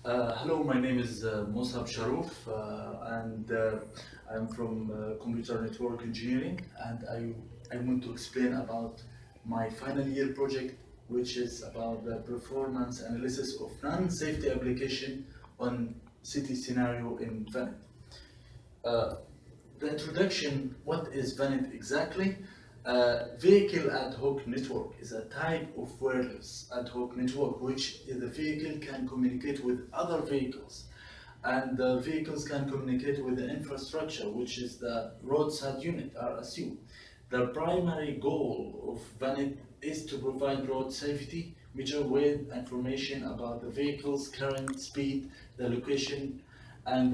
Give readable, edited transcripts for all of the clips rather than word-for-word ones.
Hello, my name is Musab Sharouf, and I'm from Computer Network Engineering, and I want to explain about my final year project, which is about the performance analysis of non-safety application on city scenario in VANET. Uh, the introduction, what is VANET exactly? Vehicle ad hoc network is a type of wireless ad hoc network which the vehicle can communicate with other vehicles, and the vehicles can communicate with the infrastructure, which is the roadside unit RSU. The primary goal of VANET is to provide road safety measure with information about the vehicle's current speed, the location, and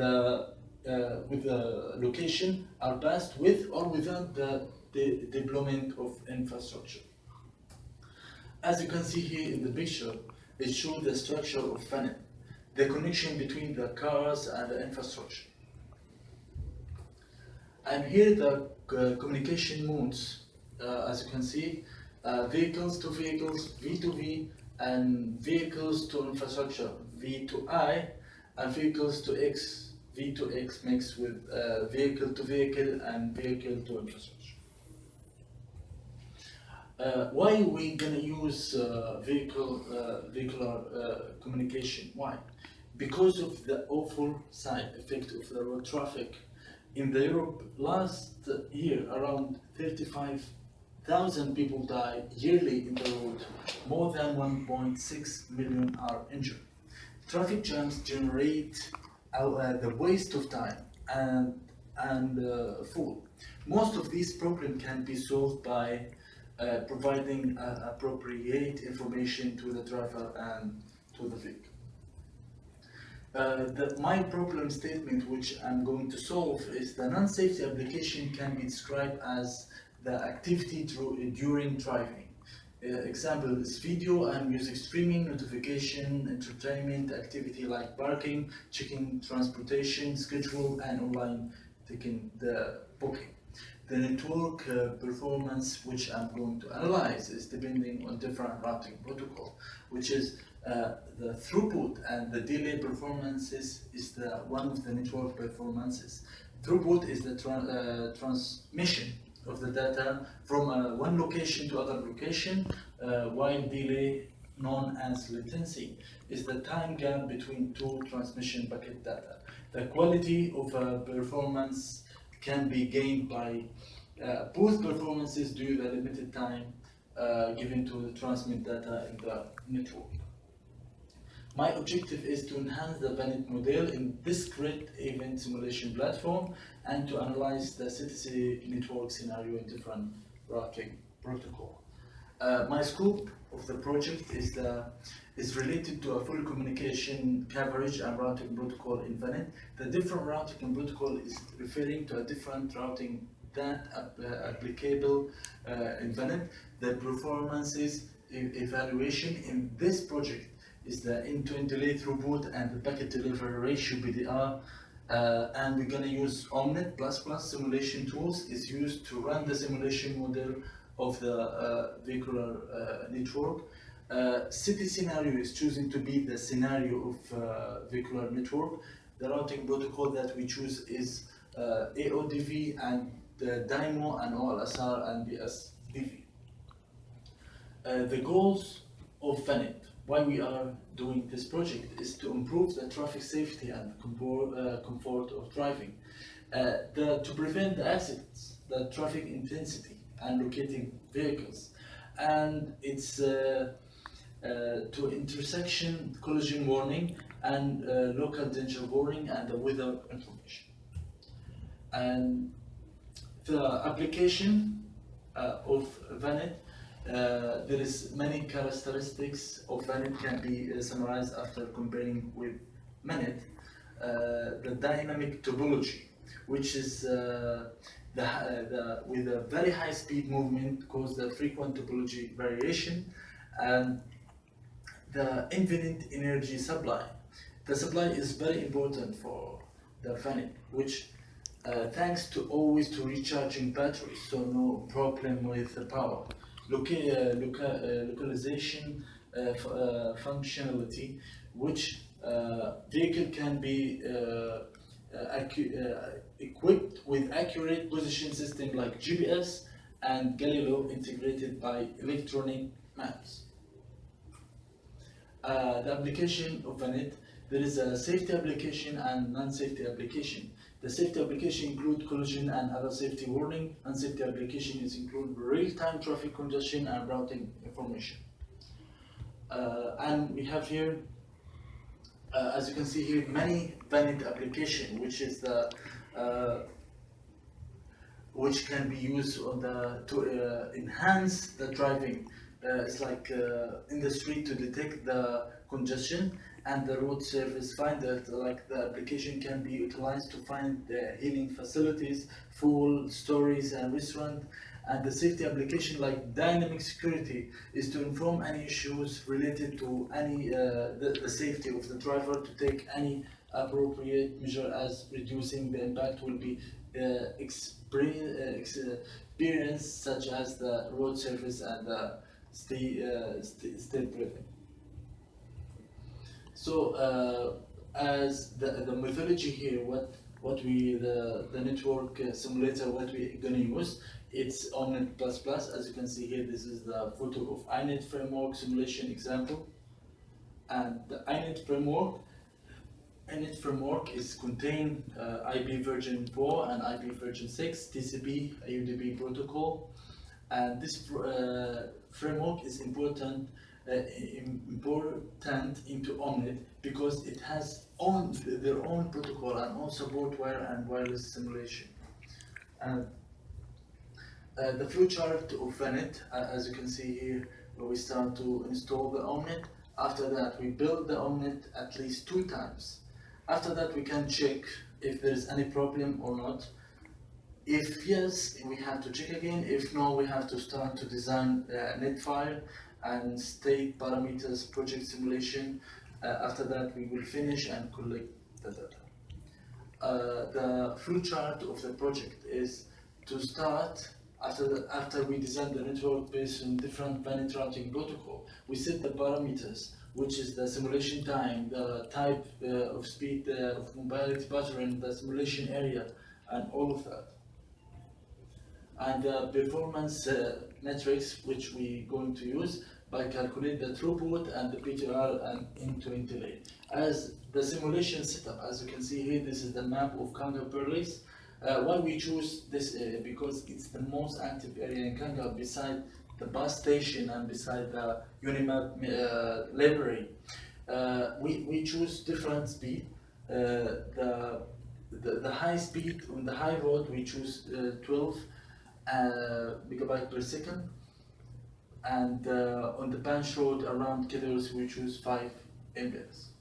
with the location are passed with or without the deployment of infrastructure. As you can see here in the picture, it shows the structure of VANET, the connection between the cars and the infrastructure. And here the communication modes, as you can see, vehicles to vehicles, V2V, and vehicles to infrastructure, V2I, and vehicles to X, V2X mixed with vehicle to vehicle and vehicle to infrastructure. Why we gonna use vehicular communication? Why? Because of the awful side effect of the road traffic. In the Europe last year, around 35,000 people die yearly in the road. More than 1.6 million are injured. Traffic jams generate the waste of time and food. Most of these problems can be solved by providing appropriate information to the driver and to the vehicle. My problem statement, which I'm going to solve, is the non-safety application can be described as the activity during driving. Example is video and music streaming, notification, entertainment, activity like parking, checking transportation schedule, and online taking the booking. The network performance, which I'm going to analyze, is depending on different routing protocol, which is the throughput and the delay performances is one of the network performances. Throughput is the transmission of the data from one location to other location, while delay, known as latency, is the time gap between two transmission bucket data. The quality of performance can be gained by both performances due to the limited time given to the transmit data in the network. My objective is to enhance the VANET model in discrete event simulation platform and to analyze the city network scenario in different routing protocol. My scope of the project is related to a full communication coverage and routing protocol in VANET. The different routing protocol is referring to a different routing that applicable in VANET. The performances evaluation in this project is the end-to-end delay throughput and the packet delivery ratio (PDR), and we're gonna use Omnet++ simulation tools is used to run the simulation model of the vehicular network. City scenario is choosing to be the scenario of vehicular network. The routing protocol that we choose is AODV and the DIMO and OLSR and BSDV. The goals of VANET, why we are doing this project, is to improve the traffic safety and comfort of driving, to prevent the accidents, the traffic intensity, and locating vehicles, and it's to intersection collision warning and local danger warning and the weather information. And the application of VANET, there is many characteristics of VANET can be summarized after comparing with MANET. The dynamic topology, which is with a very high speed movement cause the frequent topology variation, and the infinite energy supply. The supply is very important for the VANET, which thanks to always to recharging batteries, so no problem with the power. Localization functionality, which Vehicle can be equipped with accurate position system like GPS and Galileo integrated by electronic maps. The application of VANET, there is a safety application and non-safety application. The safety application include collision and other safety warning. Non-safety application is include real-time traffic congestion and routing information. And we have here, as you can see here, many VANET application, which is the which can be used on the to enhance the driving. It's like in the street to detect the congestion, and the road service finder, like the application can be utilized to find the healing facilities, fuel stories and restaurant. And the safety application like dynamic security is to inform any issues related to any the safety of the driver, to take any appropriate measure as reducing the impact will be experienced, such as the road service and the state breathing. So as the methodology here, what we the network simulator, what we're gonna use, it's ONNET++. As you can see here, this is the photo of INET framework simulation example. And the INET framework is contain IP version 4 and IP version 6, TCP, UDP protocol. And this framework is important into ONNET because it has their own protocol and own support wire and wireless simulation. The flowchart of VANET, as you can see here, we start to install the ONNET. After that, we build the ONNET at least 2 times. After that, we can check if there is any problem or not. If yes, we have to check again. If no, we have to start to design a net file and state parameters project simulation. After that, we will finish and collect the data. The flowchart of the project is to start after we design the network based on different VANET routing protocol. We set the parameters, which is the simulation time, the type of speed of mobility pattern, the simulation area, and all of that. And the performance metrics, which we're going to use by calculate the throughput and the PTR and end-to-end delay. As the simulation setup, as you can see here, this is the map of Malaysia Perlis. Why we choose this area? Because it's the most active area in Kanga beside the bus station and beside the UniMap library. We choose different speed. The high speed on the high road, we choose 12 megabyte per second, and on the bench road around Kedros we choose 5 Mbps.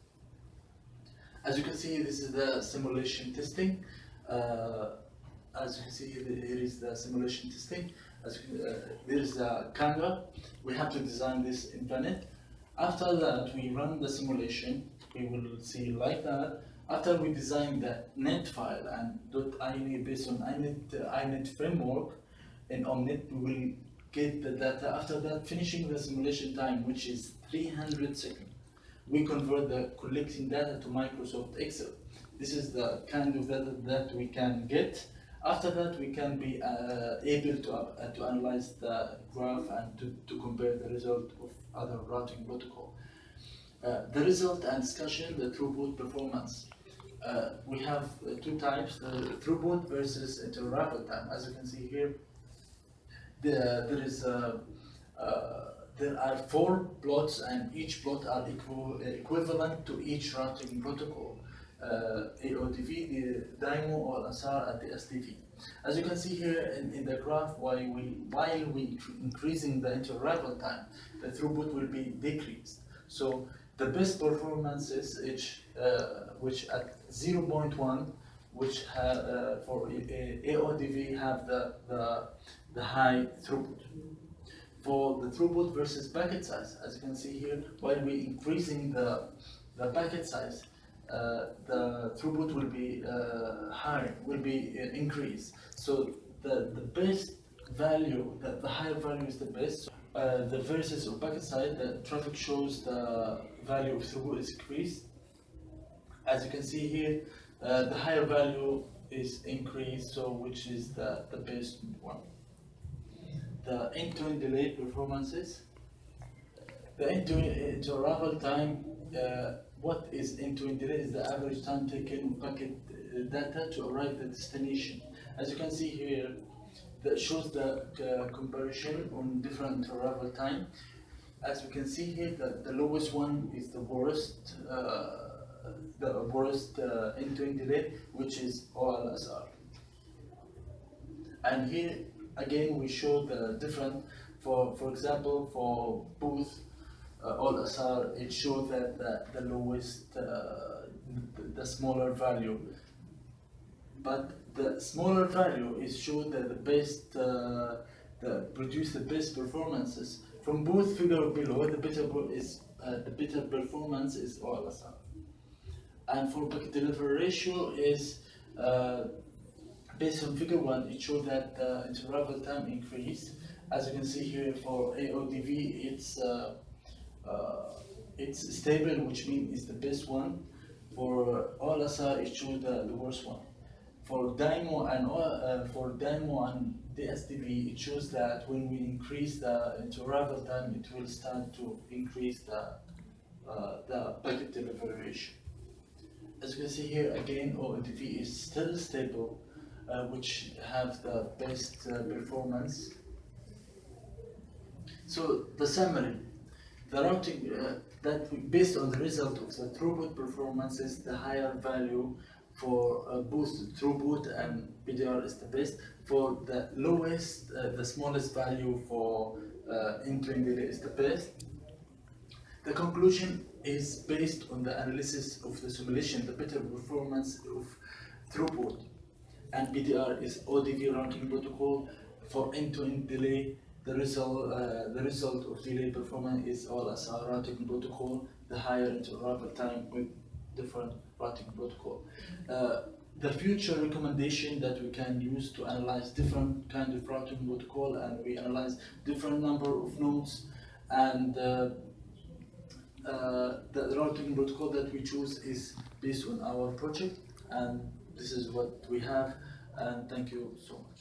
As you can see, this is the simulation testing. As you can see, here is the simulation testing. There is a Kanga. We have to design this in VANET. After that, we run the simulation. We will see like that. After we design the net file and .ini based on INET framework in ONNET, we will get the data. After that, finishing the simulation time, which is 300 seconds, we convert the collecting data to Microsoft Excel. This is the kind of data that we can get. After that, we can be able to analyze the graph and to compare the result of other routing protocol. The result and discussion, the throughput performance. We have 2 types, the throughput versus interrupt time. As you can see here, there are 4 plots, and each plot are equivalent to each routing protocol. AODV, the DIMO or SR at the STV. As you can see here in the graph, while we increasing the interrupt time, the throughput will be decreased. So the best performances which at 0.1, which for AODV have the high throughut. For the throughput versus packet size, as you can see here, while we increasing the packet size, the throughput will be higher, will be increased. So the best value, the higher value is the best. The versus or packet size, the traffic shows the value of throughput is increased. As you can see here, the higher value is increased, so which is the best one. The end-to-end delay performances. The end-to-end arrival time, what is end-to-end delay is the average time taken with packet data to arrive at the destination. As you can see here, that shows the comparison on different arrival time. As we can see here, the lowest one is the worst end-to-end delay, which is OLSR. And here again we show the different, for example, for both OLSR, it shows that the lowest, the smaller value, but the smaller value is shown that the best, produce the best performances. From both figure below, the better performance is OLSR. And for packet delivery ratio is based on figure 1, it shows that the interval time increase. As you can see here, for AODV, it's stable, which means it's the best one. For OLSR, it shows the worst one. For DYMO and DSDV, it shows that when we increase the interval time, it will start to increase the packet delivery ratio. As you can see here, again, ODV is still stable, which have the best performance. So the summary, the routing based on the result of the throughput performances, the higher value for both throughput and PDR is the best. For the lowest, the smallest value for end-to-end delay is the best. The conclusion is based on the analysis of the simulation, the better performance of throughput and PDR is ODV routing protocol. For end-to-end delay, the result of delay performance is OLSR routing protocol, the higher interval time with different routing protocol. The future recommendation that we can use to analyze different kind of routing protocol, and we analyze different number of nodes, and the routing protocol that we choose is based on our project, and this is what we have, and thank you so much.